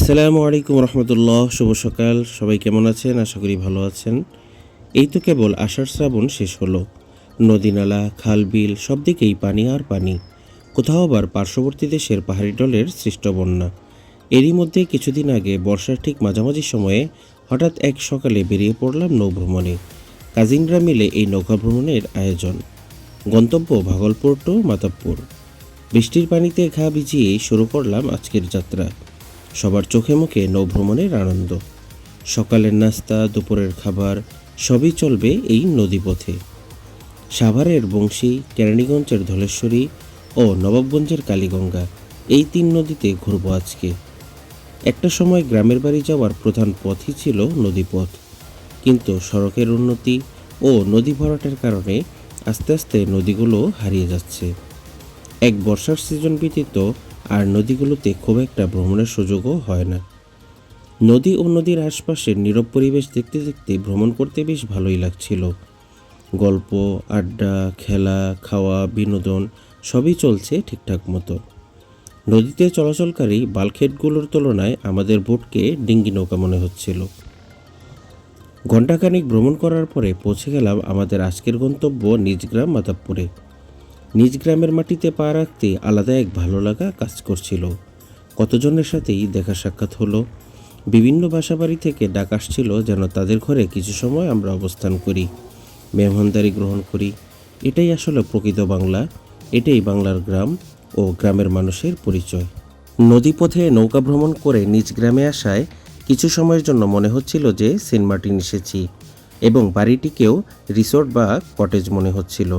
আসসালামু আলাইকুম রহমতুল্লাহ। শুভ সকাল। সবাই কেমন আছেন? আশা করি ভালো আছেন। এই তো কেবল আষাঢ় শ্রাবণ শেষ হলো। নদী নালা, খাল বিল সব দিকেই পানি আর পানি। কোথাও আবার পার্শ্ববর্তী দেশের পাহাড়ি ঢলের সৃষ্ট বন্যা। এরই মধ্যে কিছুদিন আগে বর্ষার ঠিক মাঝামাঝি সময়ে হঠাৎ এক সকালে বেরিয়ে পড়লাম নৌভ্রমণে। কাজিনরা মিলে এই নৌকা ভ্রমণের আয়োজন। গন্তব্য ভাগলপুর টু মাতাবপুর। বৃষ্টির পানিতে ঘা ভিজিয়ে শুরু করলাম আজকের যাত্রা। সবার চোখে মুখে নৌভ্রমণের আনন্দ। সকালের নাস্তা, দুপুরের খাবার সবই চলবে এই নদীপথে। সাভারের বংশী, কেরানীগঞ্জের ধলেশ্বরী ও নবাবগঞ্জের কালীগঙ্গা, এই 3 নদীতে ঘুরব আজকে। একটা সময় গ্রামের বাড়ি যাওয়ার প্রধান পথই ছিল নদীপথ, কিন্তু সড়কের উন্নতি ও নদী ভরাটের কারণে আস্তে আস্তে নদীগুলো হারিয়ে যাচ্ছে। এক বর্ষার সিজন ব্যতীত আর নদীগুলোতে খুব একটা ভ্রমণের সুযোগও হয় না। নদী ও নদীর আশপাশের নীরব পরিবেশ দেখতে দেখতে ভ্রমণ করতে বেশ ভালোই লাগছিল। গল্প, আড্ডা, খেলা, খাওয়া, বিনোদন সবই চলছে ঠিকঠাক মতো। নদীতে চলাচলকারী বাল্কহেডগুলোর তুলনায় আমাদের বোটকে ডিঙ্গি নৌকা মনে হচ্ছিল। ঘণ্টাখানিক ভ্রমণ করার পরে পৌঁছে গেলাম আমাদের আজকের গন্তব্য নিজ গ্রাম মাতাবপুরে। নিজ গ্রামের মাটিতে পা রাখতে আলাদা এক ভালো লাগা কাজ করছিল। কতজনের সাথেই দেখা সাক্ষাৎ হলো। বিভিন্ন বাসাবাড়ি থেকে ডাক আসছিল যেন তাদের ঘরে কিছু সময় আমরা অবস্থান করি, মেহমানদারি গ্রহণ করি। এটাই আসলে প্রকৃত বাংলা, এটাই বাংলার গ্রাম ও গ্রামের মানুষের পরিচয়। নদীপথে নৌকা ভ্রমণ করে নিজ গ্রামে আসায় কিছু সময়ের জন্য মনে হচ্ছিল যে সেন্ট মার্টিন এসেছি, এবং বাড়িটিকেও রিসোর্ট বা কটেজ মনে হচ্ছিল,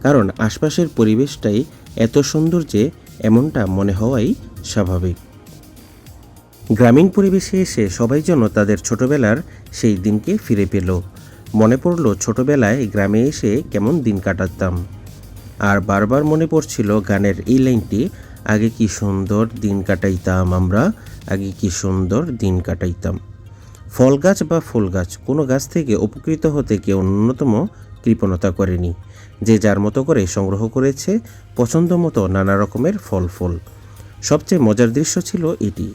কারণ আশপাশের পরিবেশটাই এত সুন্দর যে এমনটা মনে হওয়াই স্বাভাবিক। গ্রামীণ পরিবেশে এসে সবাই যেন তাদের ছোটবেলার সেই দিনকে ফিরে পেল। মনে পড়ল ছোটবেলায় গ্রামে এসে কেমন দিন কাটাতাম। আর বারবার মনে পড়ছিল গানের এই লাইনটি, আগে কি সুন্দর দিন কাটাইতাম আমরা, আগে কি সুন্দর দিন কাটাইতাম। ফল গাছ বা ফুল গাছ, কোনো গাছ থেকে উপকৃত হতে কেউ ন্যূনতম কৃপণতা করেনি। যে যার মতো করে সংগ্রহ করেছে পছন্দ মতো নানা রকমের ফল ফুল। সবচেয়ে মজার দৃশ্য ছিল এটি,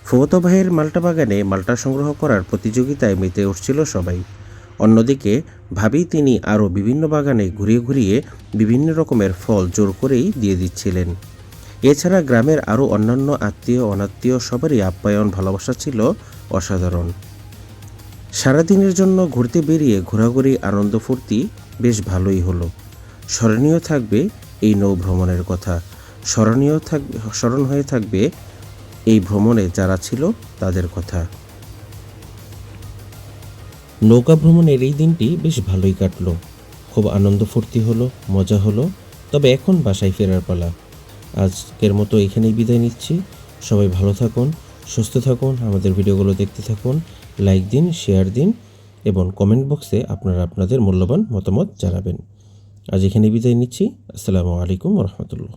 ফুফতো ভাইয়ের মাল্টা বাগানে মাল্টা সংগ্রহ করার প্রতিযোগিতায় মেতে উঠছিল সবাই। অন্যদিকে ভাবি তিনি আরও বিভিন্ন বাগানে ঘুরিয়ে ঘুরিয়ে বিভিন্ন রকমের ফল জোর করেই দিয়ে দিচ্ছিলেন। এছাড়া গ্রামের আরও অন্যান্য আত্মীয় অনাত্মীয় সবারই আপ্যায়ন ভালোবাসা ছিল অসাধারণ। সারাদিনের জন্য ঘুরতে বেরিয়ে ঘোরাঘুরি আনন্দ ফুর্তি বেশ ভালোই হলো। স্মরণীয় থাকবে এই নৌ ভ্রমণের কথা, স্মরণ হয়ে থাকবে এই ভ্রমণে যারা ছিল তাদের কথা। নৌকা ভ্রমণের এই দিনটি বেশ ভালোই কাটলো। খুব আনন্দ ফুর্তি হলো, মজা হলো। তবে এখন বাসায় ফেরার পালা। আজকের মতো এখানেই বিদায় নিচ্ছি। সবাই ভালো থাকুন, সুস্থ থাকুন, আমাদের ভিডিওগুলো দেখতে থাকুন, লাইক দিন, শেয়ার দিন এবং কমেন্ট বক্সে আপনারা আপনাদের মূল্যবান মতামত জানাবেন। আজ এখানে বিদায় নিচ্ছি। আসসালামু আলাইকুম রহমতুল্লাহ।